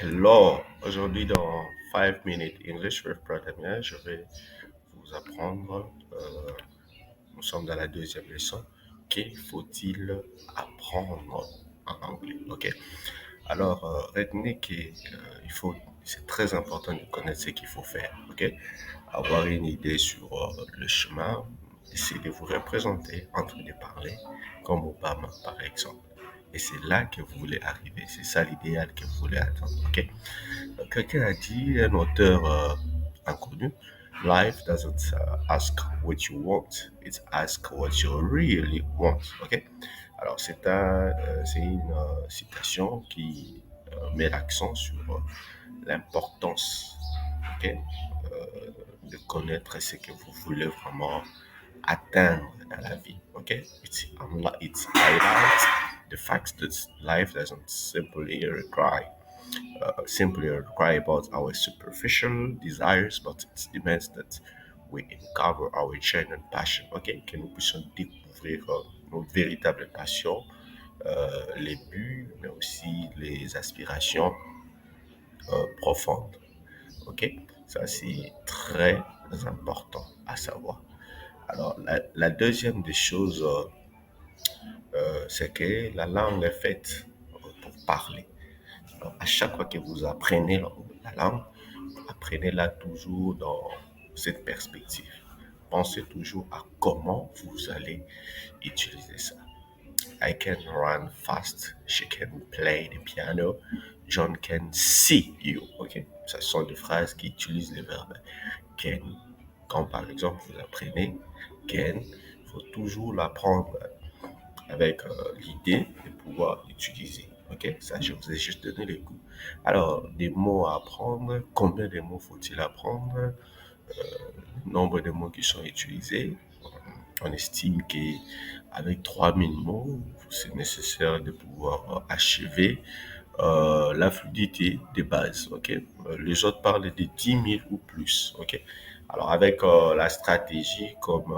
Hello, aujourd'hui dans 5 minutes English with Pradamia, je vais vous apprendre, nous sommes dans la deuxième leçon, que faut-il apprendre en anglais, ok? Alors, retenez que c'est très important de connaître ce qu'il faut faire, ok? Avoir une idée sur le chemin, essayer de vous représenter en train de parler, comme Obama par exemple. Et c'est là que vous voulez arriver, c'est ça l'idéal que vous voulez atteindre, ok? Quelqu'un a dit, un auteur inconnu, Life doesn't ask what you want, it asks what you really want. Ok? Alors, c'est une citation qui met l'accent sur l'importance, ok, de connaître ce que vous voulez vraiment atteindre dans la vie. Ok? It's highlights the fact that life doesn't simply cry about our superficial desires, but it demands that we uncover our genuine passion, ok? Que nous puissions découvrir nos véritables passions, les buts, mais aussi les aspirations profondes, ok? Ça, c'est très important à savoir. Alors, la deuxième des choses, c'est que la langue est faite pour parler. Alors, à chaque fois que vous apprenez la langue, apprenez-la toujours dans cette perspective. Pensez toujours à comment vous allez utiliser ça. I can run fast. She can play the piano. John can see you. Ok, ce sont des phrases qui utilisent le verbe can. Quand par exemple vous apprenez can, il faut toujours l'apprendre avec l'idée de pouvoir l'utiliser. Ok, ça, je vous ai juste donné les coups. Alors, des mots à apprendre. Combien de mots faut-il apprendre? Le nombre de mots qui sont utilisés. On estime qu'avec 3 000 mots, c'est nécessaire de pouvoir achever la fluidité des bases. Ok, les autres parlent de 10 000 ou plus. Ok, alors avec la stratégie comme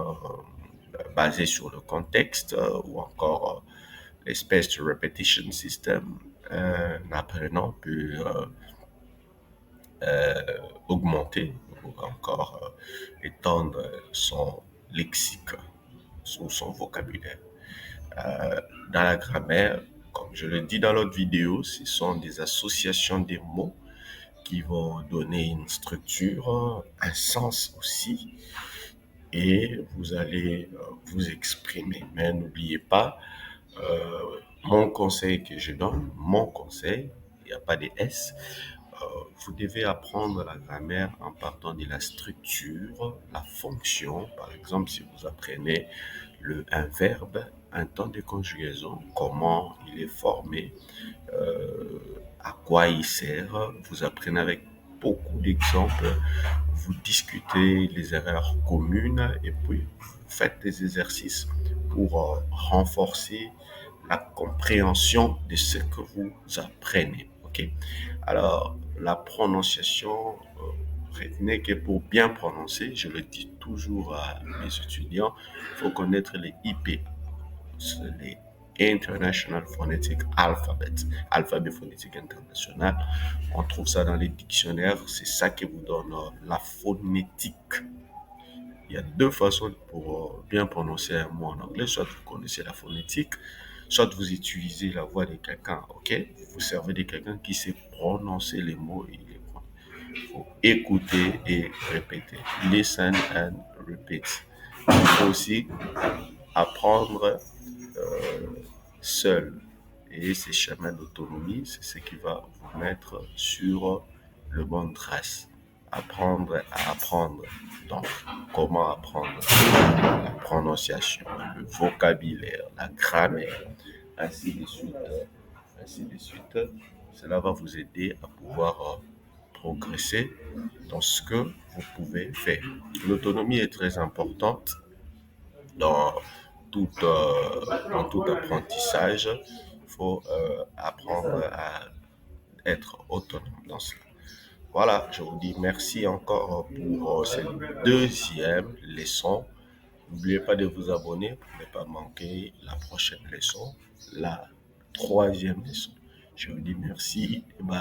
basée sur le contexte ou encore l'espèce de repetition system, un apprenant peut augmenter ou encore étendre son lexique ou son vocabulaire. Dans la grammaire, comme je le dis dans l'autre vidéo, ce sont des associations des mots qui vont donner une structure, un sens aussi, et vous allez vous exprimer. Mais n'oubliez pas, mon conseil que je donne, mon conseil, il n'y a pas de S, vous devez apprendre la grammaire en partant de la structure, la fonction. Par exemple, si vous apprenez un verbe, un temps de conjugaison, comment il est formé, à quoi il sert, vous apprenez avec beaucoup d'exemples, vous discutez les erreurs communes et puis vous faites des exercices pour renforcer la compréhension de ce que vous apprenez. Ok? Alors, la prononciation, retenez que pour bien prononcer, je le dis toujours à mes étudiants, il faut connaître les IP, les International Phonetic Alphabet, alphabet phonétique international. On trouve ça dans les dictionnaires, c'est ça qui vous donne la phonétique. Il y a deux façons pour bien prononcer un mot en anglais. Soit vous connaissez la phonétique, soit vous utilisez la voix de quelqu'un, ok? Vous servez de quelqu'un qui sait prononcer les mots et les points. Il faut écouter et répéter. Listen and repeat. Il faut aussi apprendre seul. Et ces chemins d'autonomie, c'est ce qui va vous mettre sur le bon trace. Apprendre à apprendre. Donc, comment apprendre? La prononciation, le vocabulaire, la grammaire, ainsi de suite, ainsi de suite. Cela va vous aider à pouvoir progresser dans ce que vous pouvez faire. L'autonomie est très importante dans dans tout apprentissage. Il faut apprendre à être autonome dans cela. Voilà, je vous dis merci encore pour cette deuxième leçon. N'oubliez pas de vous abonner pour ne pas manquer la prochaine leçon, la troisième leçon. Je vous dis merci et bye.